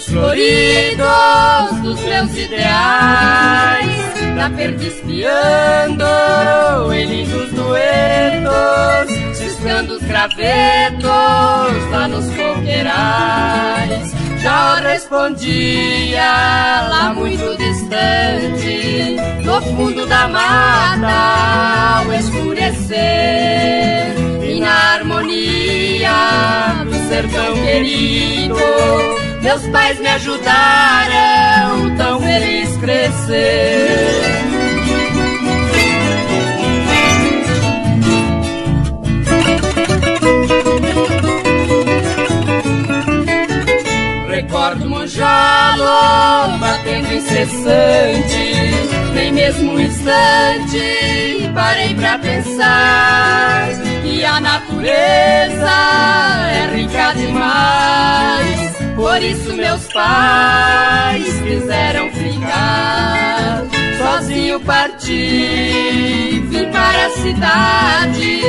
Campos floridos dos meus ideais, pra perder espiando em lindos duetos, ciscando os gravetos lá nos coqueirais. Já respondia lá muito distante, no fundo da mata ao escurecer, e na harmonia do sertão querido, meus pais me ajudaram tão feliz crescer. Recordo monjolo batendo incessante, nem mesmo um instante parei pra pensar que a natureza é rica demais. Por isso meus pais quiseram ficar. Sozinho parti, vim para a cidade,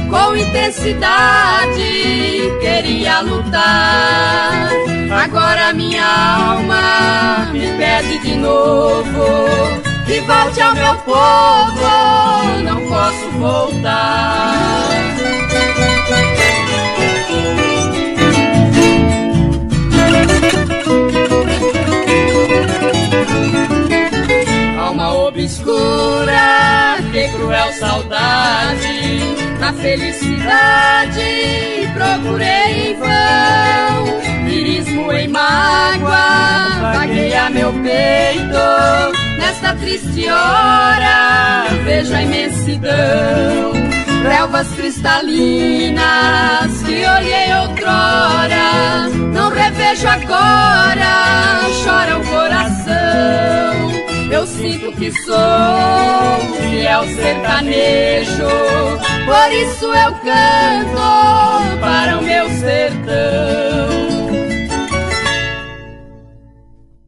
com intensidade queria lutar. Agora minha alma me pede de novo que volte ao meu povo, não posso voltar. Alma obscura, que cruel saudade, na felicidade procurei em vão. Lirismo em mágoa vagueia meu peito, nesta triste hora vejo a imensidão. Relvas cristalinas que olhei outrora, não revejo agora, chora o coração. Eu sinto que sou fiel sertanejo, por isso eu canto para o meu sertão.